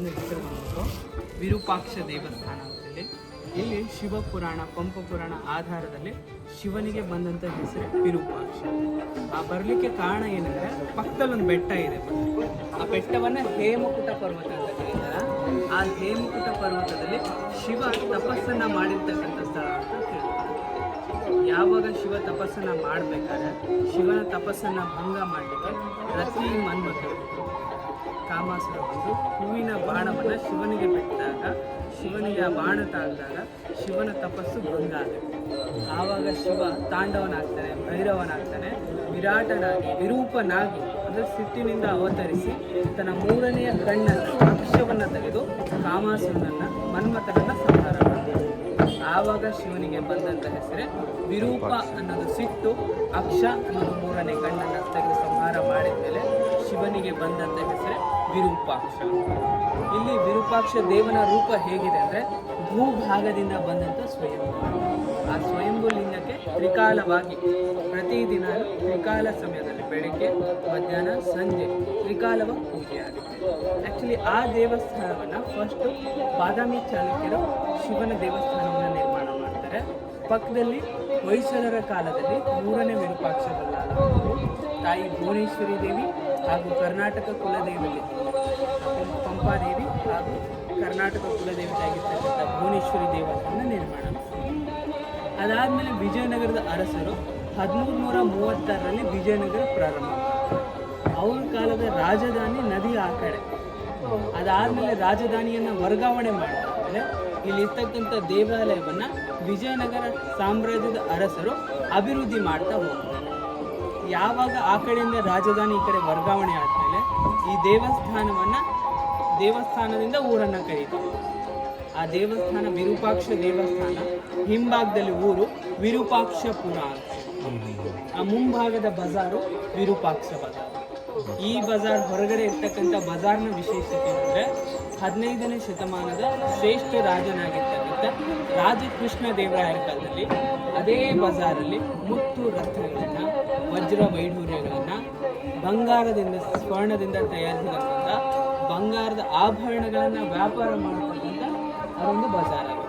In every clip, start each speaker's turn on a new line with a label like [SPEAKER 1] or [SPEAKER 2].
[SPEAKER 1] ಬಂದ ಹೆಸರು ಬಂದ್ಬಿಟ್ಟು ವಿರೂಪಾಕ್ಷ ದೇವಸ್ಥಾನ ಅಂತೇಳಿ. ಇಲ್ಲಿ ಶಿವಪುರಾಣ ಪಂಪ ಪುರಾಣ ಆಧಾರದಲ್ಲಿ ಶಿವನಿಗೆ ಬಂದಂಥ ಹೆಸರು ವಿರೂಪಾಕ್ಷ. ಆ ಬರಲಿಕ್ಕೆ ಕಾರಣ ಏನಂದರೆ ಪಕ್ಕದಲ್ಲಿ ಒಂದು ಬೆಟ್ಟ ಇದೆ, ಆ ಬೆಟ್ಟವನ್ನು ಹೇಮಕೂಟ ಪರ್ವತ ಅಂತ ಕರೀತಾರೆ. ಆ ಹೇಮಕೂಟ ಪರ್ವತದಲ್ಲಿ ಶಿವ ತಪಸ್ಸನ್ನು ಮಾಡಿರ್ತಕ್ಕಂಥ ಸ್ಥಳ ಅಂತ ಹೇಳ್ತಾರೆ. ಯಾವಾಗ ಶಿವ ತಪಸ್ಸನ್ನು ಮಾಡಬೇಕಾದ್ರೆ ಶಿವನ ತಪಸ್ಸನ್ನು ಭಂಗ ಮಾಡಲಿಕ್ಕೆ ಪ್ರತಿ ಮನ್ಮಥರು ಕಾಮಾಸುರ ಬಂದು ಹೂವಿನ ಬಾಣವನ್ನು ಶಿವನಿಗೆ ಬಿಟ್ಟಾಗ ಶಿವನಿಗೆ ಆ ಬಾಣ ತಾಗಿದಾಗ ಶಿವನ ತಪಸ್ಸು ಭಂಗ ಆಗುತ್ತೆ. ಆವಾಗ ಶಿವ ತಾಂಡವನಾಗ್ತಾನೆ, ಭೈರವನಾಗ್ತಾನೆ, ವಿರಾಟನಾಗಿ ವಿರೂಪನಾಗಿ ಅಂದರೆ ಸಿಟ್ಟಿನಿಂದ ಅವತರಿಸಿ ತನ್ನ ಮೂರನೆಯ ಕಣ್ಣನ್ನು ಅಕ್ಷವನ್ನು ತೆಗೆದು ಕಾಮಾಸುರನನ್ನು ಮನ್ಮಥನನ್ನು ಸಂಹಾರ ಮಾಡ್ತಾನೆ. ಆವಾಗ ಶಿವನಿಗೆ ಬಂದಂಥ ಹೆಸರೇ ವಿರೂಪ ಅನ್ನೋದು ಸಿಟ್ಟು, ಅಕ್ಷ ಅನ್ನೋದು ಮೂರನೇ ಕಣ್ಣನ್ನು ತೆಗೆದು ಸಂಹಾರ ಮಾಡಿದ ಮೇಲೆ ಶಿವನಿಗೆ ಬಂದಂಥ ಹೆಸರೇ ವಿರೂಪಾಕ್ಷ. ಇಲ್ಲಿ ವಿರೂಪಾಕ್ಷ ದೇವನ ರೂಪ ಹೇಗಿದೆ ಅಂದರೆ ಭೂಭಾಗದಿಂದ ಬಂದಂಥ ಸ್ವಯಂಭೂ. ಆ ಸ್ವಯಂಭೂ ಲಿಂಗಕ್ಕೆ ತ್ರಿಕಾಲವಾಗಿ ಪ್ರತಿದಿನ ತ್ರಿಕಾಲ ಸಮಯದಲ್ಲಿ ಬೆಳಗ್ಗೆ ಮಧ್ಯಾಹ್ನ ಸಂಜೆ ತ್ರಿಕಾಲವಾಗಿ ಪೂಜೆ ಆಗುತ್ತೆ. ಆ್ಯಕ್ಚುಲಿ ಆ ದೇವಸ್ಥಾನವನ್ನು ಫಸ್ಟು ಬಾದಾಮಿ ಚಾಲುಕ್ಯರು ಶಿವನ ದೇವಸ್ಥಾನವನ್ನು ನಿರ್ಮಾಣ ಮಾಡ್ತಾರೆ. ಪಕ್ಕದಲ್ಲಿ ಹೊಯ್ಸಳರ ಕಾಲದಲ್ಲಿ ಮೂರನೇ ವಿರೂಪಾಕ್ಷರಲ್ಲಾದ ತಾಯಿ ಭುವನೇಶ್ವರಿ ದೇವಿ ಹಾಗೂ ಕರ್ನಾಟಕ ಕುಲದೇವಿಯಲ್ಲಿ ಪಂಪಾದೇವಿ ಹಾಗೂ ಕರ್ನಾಟಕ ಕುಲದೇವತೆಯಾಗಿರ್ತಕ್ಕಂಥ ಭುವನೇಶ್ವರಿ ದೇವಸ್ಥಾನ ನಿರ್ಮಾಣ. ಅದಾದಮೇಲೆ ವಿಜಯನಗರದ ಅರಸರು 1336ರಲ್ಲಿ ವಿಜಯನಗರ ಪ್ರಾರಂಭ. ಅವ್ರ ಕಾಲದ ರಾಜಧಾನಿ ನದಿ ಆ ಕಡೆ. ಅದಾದಮೇಲೆ ರಾಜಧಾನಿಯನ್ನು ವರ್ಗಾವಣೆ ಮಾಡಿದ್ರೆ ಇಲ್ಲಿರ್ತಕ್ಕಂಥ ದೇವಾಲಯವನ್ನು ವಿಜಯನಗರ ಸಾಮ್ರಾಜ್ಯದ ಅರಸರು ಅಭಿವೃದ್ಧಿ ಮಾಡ್ತಾ ಹೋಗ್ತಾರೆ. ಯಾವಾಗ ಆ ಕಡೆಯಿಂದ ರಾಜಧಾನಿ ಈ ಕಡೆ ವರ್ಗಾವಣೆ ಆದಮೇಲೆ ಈ ದೇವಸ್ಥಾನದಿಂದ ಊರನ್ನು ಕರೀತಾರೆ. ಆ ದೇವಸ್ಥಾನ ವಿರೂಪಾಕ್ಷ ದೇವಸ್ಥಾನ, ಹಿಂಭಾಗದಲ್ಲಿ ಊರು ವಿರೂಪಾಕ್ಷಪುರ ಅಂತ. ಆ ಮುಂಭಾಗದ ಬಜಾರು ವಿರೂಪಾಕ್ಷ ಬಜಾರ್. ಈ ಬಜಾರ್ ಹೊರಗಡೆ ಇರ್ತಕ್ಕಂಥ ಬಜಾರ್ನ ವಿಶೇಷತೆ ಅಂದರೆ 15ನೇ ಶತಮಾನದ ಶ್ರೇಷ್ಠ ರಾಜನಾಗಿರ್ತಕ್ಕಂಥ ರಾಜಕೃಷ್ಣ ದೇವರಾಯರ ಕಾಲದಲ್ಲಿ ಅದೇ ಬಜಾರಲ್ಲಿ ಮುತ್ತು ರತ್ನಗಳನ್ನು, ವಜ್ರ ವೈಢೂರ್ಯಗಳನ್ನು, ಬಂಗಾರದಿಂದ ಸ್ವರ್ಣದಿಂದ ತಯಾರಿಸಿದಂಥ ಬಂಗಾರದ ಆಭರಣಗಳನ್ನು ವ್ಯಾಪಾರ ಮಾಡತಕ್ಕಂಥ ಅದೊಂದು ಬಜಾರ್ ಆಗಿದೆ.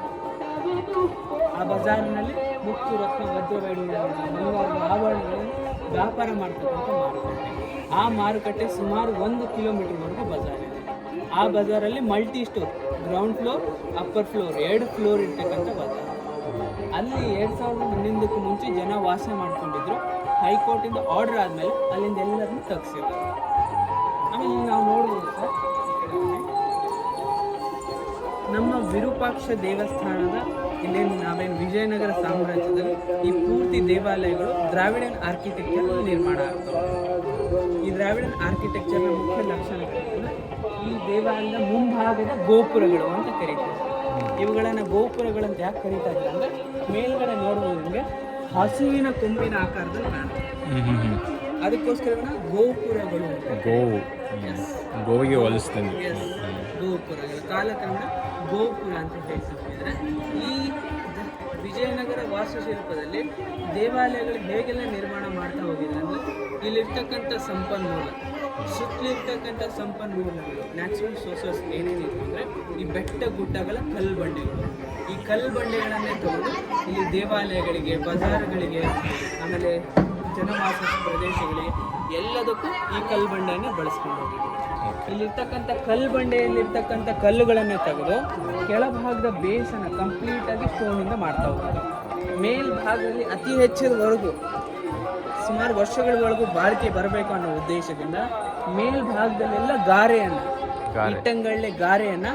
[SPEAKER 1] ಆ ಬಜಾರಿನಲ್ಲಿ ಮುತ್ತು ರತ್ನ ವಜ್ರ ವೈಢೂರ್ಯಗಳನ್ನು, ಬಂಗಾರದ ಆಭರಣಗಳನ್ನು ವ್ಯಾಪಾರ ಮಾಡ್ತಕ್ಕಂಥ ಮಾರುಕಟ್ಟೆ. ಆ ಮಾರುಕಟ್ಟೆ ಸುಮಾರು 1 ಕಿಲೋಮೀಟರ್ವರೆಗೂ ಬಜಾರ್ ಇದೆ. ಆ ಬಜಾರಲ್ಲಿ multi store, ground floor, upper floor 2 floor ಇರ್ತಕ್ಕಂಥ ಬಜಾರ್. ಅಲ್ಲಿ 2011ಕ್ಕೂ ಮುಂಚೆ ಜನ ವಾಸ ಮಾಡ್ಕೊಂಡಿದ್ರು. ಹೈಕೋರ್ಟಿಂದ ಆರ್ಡರ್ ಆದಮೇಲೆ ಅಲ್ಲಿಂದ ಎಲ್ಲರನ್ನೂ ತೆಗ್ಸಿದ್ರು. ಆಮೇಲೆ ನಾವು ನೋಡ್ಬೋದು ಸರ್, ನಮ್ಮ ವಿರೂಪಾಕ್ಷ ದೇವಸ್ಥಾನದ ಇಲ್ಲೇನು ನಾವೇನು ವಿಜಯನಗರ ಸಾಮ್ರಾಜ್ಯದಲ್ಲಿ ಈ ಪೂರ್ತಿ ದೇವಾಲಯಗಳು ದ್ರಾವಿಡನ್ ಆರ್ಕಿಟೆಕ್ಚರ್ ನಿರ್ಮಾಣ ಆಗ್ತವೆ. ಈ ದ್ರಾವಿಡನ್ ಆರ್ಕಿಟೆಕ್ಚರ್ನ ಮುಖ್ಯ ಲಕ್ಷಣಗಳು ಈ ದೇವಾಲಯದ ಮುಂಭಾಗದ ಗೋಪುರಗಳು ಅಂತ ಕರೀತಾರೆ. ಇವುಗಳನ್ನು ಗೋಪುರಗಳಂತ ಯಾಕೆ ಕರೀತಾ ಇದ್ದಾರೆ ಅಂದರೆ ಮೇಲ್ಗಡೆ ನೋಡುವುದು ನಿಮಗೆ ಹಸುವಿನ ಕೊಂಬಿನ ಆಕಾರದಲ್ಲಿ ಕಾಣುತ್ತೆ. ಅದಕ್ಕೋಸ್ಕರ ಗೋಪುರಗಳು
[SPEAKER 2] ಗೋವಿಗೆ ಹೋಲಿಸ್ತೀನಿ.
[SPEAKER 1] ಗೋಪುರಗಳು ಕಾಲಕ್ರಮೇಣ ಗೋಪುರ ಅಂತ ಹೇಳ್ತಿದ್ದಾರೆ. ಈ ವಿಜಯನಗರ ವಾಸ್ತುಶಿಲ್ಪದಲ್ಲಿ ದೇವಾಲಯಗಳು ಹೇಗೆಲ್ಲ ನಿರ್ಮಾಣ ಮಾಡ್ತಾ ಹೋಗಿದೆ ಅಂದರೆ ಇಲ್ಲಿರ್ತಕ್ಕಂಥ ಸಂಪನ್ಮೂಲ, ಸುತ್ತಲಿರ್ತಕ್ಕಂಥ ಸಂಪನ್ಮೂಲಗಳು, ನ್ಯಾಚುರಲ್ ಸೋರ್ಸಸ್ ಏನೇನಿದೆ ಅಂದರೆ ಈ ಬೆಟ್ಟ ಗುಡ್ಡಗಳ ಕಲ್ಲು ಬಂಡೆಗಳು. ಈ ಕಲ್ಲು ಬಂಡೆಗಳನ್ನೇ ತಗೊಂಡು ಇಲ್ಲಿ ದೇವಾಲಯಗಳಿಗೆ, ಬಜಾರ್ಗಳಿಗೆ, ಆಮೇಲೆ ಜನವಾಸ ಪ್ರದೇಶಗಳಿಗೆ ಎಲ್ಲದಕ್ಕೂ ಈ ಕಲ್ಲು ಬಂಡೆಯನ್ನೇ ಬಳಸ್ಕೊಂಡು ಹೋಗಿದ್ದೀವಿ. ಇಲ್ಲಿರ್ತಕ್ಕಂಥ ಕಲ್ಲು ಬಂಡೆಯಲ್ಲಿರ್ತಕ್ಕಂಥ ಕಲ್ಲುಗಳನ್ನೇ ತೆಗೆದು ಕೆಳಭಾಗದ ಬೇಸನ್ನು ಕಂಪ್ಲೀಟಾಗಿ ಸ್ಟೋನಿಂದ ಮಾಡ್ತಾ ಹೋಗ್ತಾರೆ. ಮೇಲ್ಭಾಗದಲ್ಲಿ ಅತಿ ಹೆಚ್ಚಿನವರೆಗೂ ಸುಮಾರು ವರ್ಷಗಳವರೆಗೂ ಬಾಳಿಕೆ ಬರಬೇಕು ಅನ್ನೋ ಉದ್ದೇಶದಿಂದ ಮೇಲ್ಭಾಗದಲ್ಲೆಲ್ಲ ಗಾರೆಯನ್ನು, ಇಟ್ಟಂಗಳ್ಳೆ ಗಾರೆಯನ್ನು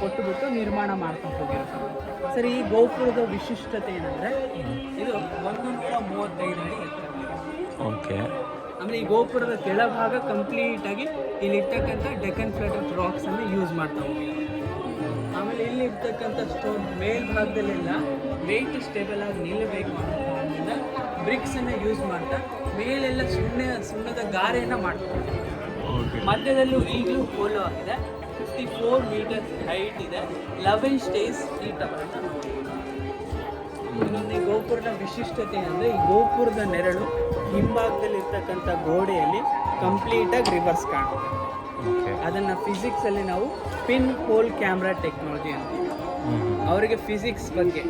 [SPEAKER 1] ಕೊಟ್ಟುಬಿಟ್ಟು ನಿರ್ಮಾಣ ಮಾಡ್ಕೊಂಡು ಹೋಗಿರ್ತಾರೆ. ಸರಿ, ಈ ಗೋಪುರದ ವಿಶಿಷ್ಟತೆ ಏನಂದರೆ ಇದು 135 ಅಡಿ ಎತ್ತರ.
[SPEAKER 2] ಓಕೆ.
[SPEAKER 1] ಆಮೇಲೆ ಈ ಗೋಪುರದ ಕೆಳಭಾಗ ಕಂಪ್ಲೀಟಾಗಿ ಇಲ್ಲಿರ್ತಕ್ಕಂಥ ಡೆಕ್ಕನ್ ಫ್ಲಾಟೆಡ್ ರಾಕ್ಸ್ ಅನ್ನು ಯೂಸ್ ಮಾಡ್ತಾ ಹೋಗಿದ್ದಾರೆ. ಆಮೇಲೆ ಇಲ್ಲಿ ಇರ್ತಕ್ಕಂಥ ಸ್ಟೋನ್ ಮೇಲ್ಭಾಗದಲ್ಲೆಲ್ಲ ವೆಯ್ಟ್ ಸ್ಟೇಬಲ್ ಆಗಿ ನಿಲ್ಲಬೇಕು ಅನ್ನೋ ಕಾರಣದಿಂದ ಬ್ರಿಕ್ಸನ್ನು ಯೂಸ್ ಮಾಡ್ತಾ ಮೇಲೆಲ್ಲ ಸುಣ್ಣದ ಗಾರೆಯನ್ನು ಮಾಡ್ತಾರೆ. ಮಧ್ಯದಲ್ಲೂ ಈಗಲೂ ಪೋಲೋ ಆಗಿದೆ. 54 ಮೀಟರ್ಸ್ ಹೈಟ್ ಇದೆ. 11 ಸ್ಟೇಜ್ ಈ ಟವರ್ ಅಂತ ನೋಡಿ. ಇನ್ನೊಂದು ಈ ಗೋಪುರದ ವಿಶಿಷ್ಟತೆ ಅಂದರೆ ಈ ಗೋಪುರದ ನೆರಳು ಹಿಂಭಾಗದಲ್ಲಿರ್ತಕ್ಕಂಥ ಗೋಡೆಯಲ್ಲಿ ಕಂಪ್ಲೀಟಾಗಿ ರಿವರ್ಸ್ ಕಾಣುತ್ತೆ. ಅದನ್ನು ಫಿಸಿಕ್ಸಲ್ಲಿ ನಾವು ಪಿನ್ ಹೋಲ್ ಕ್ಯಾಮ್ರಾ ಟೆಕ್ನಾಲಜಿ ಅಂತ. ಅವರಿಗೆ ಫಿಸಿಕ್ಸ್ ಬಗ್ಗೆ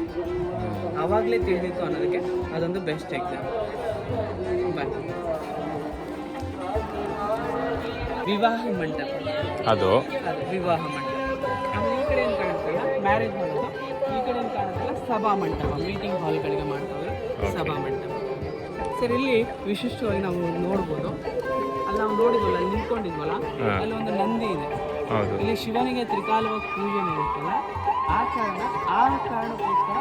[SPEAKER 1] ಆವಾಗಲೇ ತಿಳಿದಿತ್ತು ಅನ್ನೋದಕ್ಕೆ ಅದೊಂದು ಬೆಸ್ಟ್ ಎಕ್ಸಾಂಪಲ್. ಬನ್ನಿ, ವಿವಾಹ ಮಂಟಪ, ಅದು ವಿವಾಹ ಮಂಟಪ. ಆಮೇಲೆ ಈ ಕಡೆ ಏನು ಕಾಣುತ್ತಲ್ಲ ಮ್ಯಾರೇಜ್ ಹಾಲ್, ಈ ಕಡೆ ಏನು ಕಾಣುತ್ತಲ್ಲ ಸಭಾ ಮಂಟಪ, ಮೀಟಿಂಗ್ ಹಾಲ್ಗಳಿಗೆ ಮಾಡ್ತಾರೆ ಸಭಾ ಮಂಟಪ. ಸರ್ ಇಲ್ಲಿ ವಿಶಿಷ್ಟವಾಗಿ ನಾವು ನೋಡ್ಬೋದು, ಅಲ್ಲಿ ನಾವು ನೋಡಿದ್ವಲ್ಲ, ಅಲ್ಲಿ ನಿಂತ್ಕೊಂಡಿದ್ವಲ್ಲ, ಅಲ್ಲಿ ಒಂದು ನಂದಿ ಇದೆ. ಇಲ್ಲಿ ಶಿವನಿಗೆ ತ್ರಿಕಾಲವಾಗಿ ಪೂಜೆ ನಡೆಯುತ್ತಲ್ಲ, ಆ ಕಾರಣಕ್ಕೋಸ್ಕರ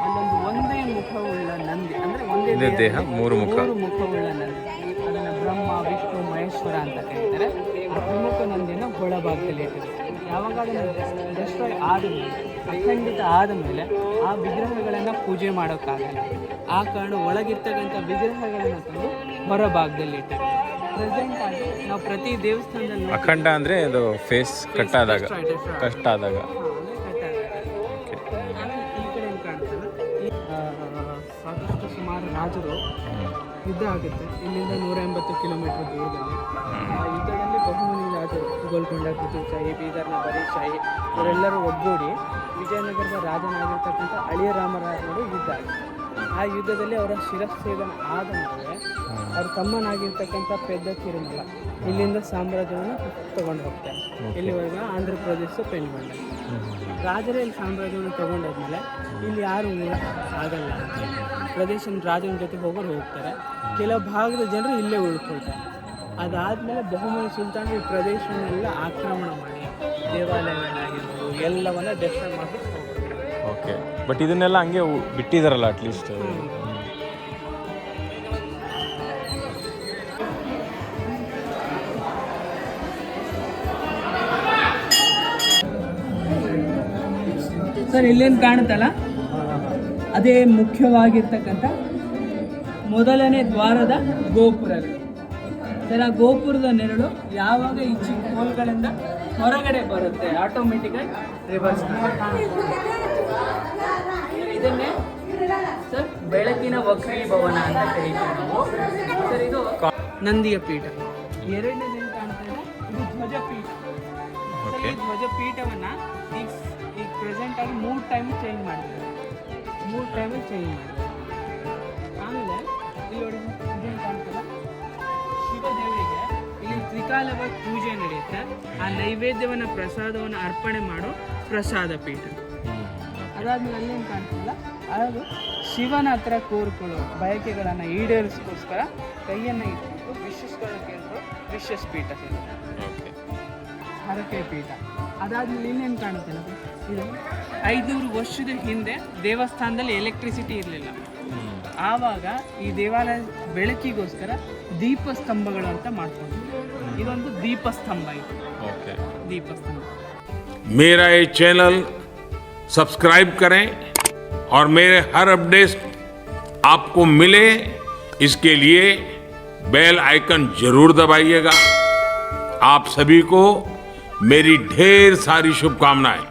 [SPEAKER 1] ಅಲ್ಲೊಂದು ಒಂದೇ ಮುಖವುಳ್ಳ ನಂದಿ, ಅಂದರೆ ಒಂದೇ ದೇಹ ಮೂರು ಮುಖವುಳ್ಳ ನಂದಿ, ಅದನ್ನು ಬ್ರಹ್ಮ ವಿಷ್ಣು ಮಹೇಶ್ವರ ಅಂತ ಕರೀತಾರೆ. ಆ ಪ್ರಮುಖ ನಂದಿಯನ್ನು ಒಳಭಾಗದಲ್ಲಿ ಇಟ್ಟಿದೆ. ಯಾವಾಗ ಅದನ್ನು ಡೆಸ್ಟ್ರಾಯ್ ಆದಮೇಲೆ, ಅಖಂಡಿತ ಆದ ಮೇಲೆ ಆ ವಿಗ್ರಹಗಳನ್ನು ಪೂಜೆ ಮಾಡೋಕ್ಕಾಗಲ್ಲ. ಆ ಕಾರಣ ಒಳಗಿರ್ತಕ್ಕಂಥ ವಿಗ್ರಹಗಳನ್ನು ತಂದು ಹೊರಭಾಗದಲ್ಲಿ ಇಟ್ಟಿದೆ. ಪ್ರೆಸೆಂಟ್ ಆಗಿ ನಾವು ಪ್ರತಿ ದೇವಸ್ಥಾನದಲ್ಲಿ
[SPEAKER 2] ಅಖಂಡ ಅಂದರೆ ಅದು ಫೇಸ್ ಕಟ್ಟಾದಾಗ
[SPEAKER 1] ಆಮೇಲೆ ಈ ಕಡೆ ಏನು ಕಾಣ್ತಲ್ಲ, ಸಾಕಷ್ಟು ಸುಮಾರು ರಾಜರು ಯುದ್ಧ ಆಗುತ್ತೆ ಇಲ್ಲಿಂದ 180 ಕಿಲೋಮೀಟರ್ ದೂರದಲ್ಲಿ. ಆ ಯುದ್ಧದಲ್ಲಿ ಬಹುಮನಿ ರಾಜರು ಗೋಲ್ಕೊಂಡ ಕುತುಬ್ ಶಾಹಿ, ಬೀದರ್ನ ಬರೀದ್ ಶಾಹಿ ಇವರೆಲ್ಲರೂ ಒಗ್ಗೂಡಿ ವಿಜಯನಗರದ ರಾಜನಾಗಿರ್ತಕ್ಕಂಥ ಅಳಿಯ ರಾಮರಾಜರು ಯುದ್ಧ ಆಗುತ್ತೆ. ಆ ಯುದ್ಧದಲ್ಲಿ ಅವರ ಶಿರಚ್ಛೇದನ ಆದ ಮೇಲೆ ಅವ್ರ ತಮ್ಮನಾಗಿರ್ತಕ್ಕಂಥ ಪೆದ್ದ ತಿರುಮಲ ಇಲ್ಲಿಂದ ಸಾಮ್ರಾಜ್ಯವನ್ನು ತಗೊಂಡು ಹೋಗ್ತಾರೆ. ಇಲ್ಲಿವರೆಗೆ ಆಂಧ್ರ ಪ್ರದೇಶ ಪೆನ್ಗೊಂಡ ರಾಜರೇ ಇಲ್ಲಿ ಸಾಮ್ರಾಜ್ಯವನ್ನು ತಗೊಂಡಾದ್ಮೇಲೆ ಇಲ್ಲಿ ಯಾರು ಆಗಲ್ಲ, ಪ್ರದೇಶನ ರಾಜನ ಜೊತೆ ಹೋಗೋರು ಹೋಗ್ತಾರೆ. ಕೆಲವು ಭಾಗದ ಜನರು ಇಲ್ಲೇ ಉಳ್ಕೊಳ್ತಾರೆ. ಅದಾದಮೇಲೆ ಬಹುಮನಿ ಸುಲ್ತಾನ್ ಈ ಪ್ರದೇಶವನ್ನೆಲ್ಲ ಆಕ್ರಮಣ ಮಾಡಿ ದೇವಾಲಯಗಳಾಗಿರ್ಬೋದು ಎಲ್ಲವನ್ನ ಡೆಸ್ಟ್ರಾಯ್ ಮಾಡಿ ಹೋಗ್ತಾರೆ.
[SPEAKER 2] ಓಕೆ, ಬಟ್ ಇದನ್ನೆಲ್ಲ ಹಂಗೆ ಬಿಟ್ಟಿದಾರಲ್ಲ ಅಟ್ಲೀಸ್ಟ್.
[SPEAKER 1] ಸರ್ ಇಲ್ಲೇನು ಕಾಣುತ್ತಲ್ಲ ಅದೇ ಮುಖ್ಯವಾಗಿರ್ತಕ್ಕಂಥ ಮೊದಲನೇ ದ್ವಾರದ ಗೋಪುರಗಳು. ಸರ್ ಆ ಗೋಪುರದ ನೆರಳು ಯಾವಾಗ ಈ ಚಿಕ್ಕ ಹೋಲ್ಗಳಿಂದ ಹೊರಗಡೆ ಬರುತ್ತೆ ಆಟೋಮೆಟಿಕಾಗಿ ರಿವರ್ಸ್. ಇದನ್ನೇ ಸರ್ ಬೆಳಕಿನ ವಕ್ರೀಭವನ ಅಂತ ಕರೀತೀವಿ ನಾವು. ಸರ್ ಇದು ನಂದಿಯ ಪೀಠ. ಎರಡನೇದೇನು ಕಾಣ್ತಾ ಇದೆ, ಇದು ಧ್ವಜಪೀಠ. ಈ ಧ್ವಜಪೀಠವನ್ನು ಈಗ ಪ್ರೆಸೆಂಟ್ ಆಗಿ 3 ಟೈಮ್ ಚೇಂಜ್ ಮಾಡಿದ್ದಾರೆ. ಆಮೇಲೆ ಇಲ್ಲಿ ನೋಡಿ ಇದೇನು ಕಾಣ್ತಲ್ಲ, ಶಿವದೇವರಿಗೆ ಇಲ್ಲಿ ತ್ರಿಕಾಲವಾಗಿ ಪೂಜೆ ನಡೆಯುತ್ತೆ. ಆ ನೈವೇದ್ಯವನ್ನು ಪ್ರಸಾದವನ್ನು ಅರ್ಪಣೆ ಮಾಡೋ ಪ್ರಸಾದ ಪೀಠ. ಅದಾದ್ಮೇಲೆ ಅಲ್ಲೇನು ಕಾಣ್ತಿಲ್ಲ, ಅದು ಶಿವನ ಹತ್ರ ಕೋರ್ಕೊಳ್ಳೋ ಬಯಕೆಗಳನ್ನು ಈಡೇರಿಸ್ಕೋಸ್ಕರ ಕೈಯನ್ನು ಇಟ್ಬಿಟ್ಟು ವಿಶಸ್ಗಳನ್ನು ಕೇಳಿದ್ರು ವಿಶಸ್ ಪೀಠ ಸಿಗುತ್ತೆ, ಹರಕೆ ಪೀಠ. ಅದಾದ್ಮೇಲೆ ಇನ್ನೇನು ಕಾಣುತ್ತಲ್ಲ, ಇದು 500 ವರ್ಷದ ಹಿಂದೆ ದೇವಸ್ಥಾನದಲ್ಲಿ ಎಲೆಕ್ಟ್ರಿಸಿಟಿ ಇರಲಿಲ್ಲ. ಆವಾಗ ಈ ದೇವಾಲಯ ಬೆಳಕಿಗೋಸ್ಕರ ದೀಪಸ್ತಂಭಗಳು ಅಂತ ಮಾಡ್ಕೊಂಡು ಇದೊಂದು ದೀಪಸ್ತಂಭ. ಇದು ದೀಪಸ್ತಂಭ.
[SPEAKER 3] मेरा ये चैनल सब्सक्राइब करें और मेरे हर अपडेट आपको मिले, इसके लिए बेल आइकन जरूर दबाइएगा। आप सभी को मेरी ढेर सारी शुभकामनाएं।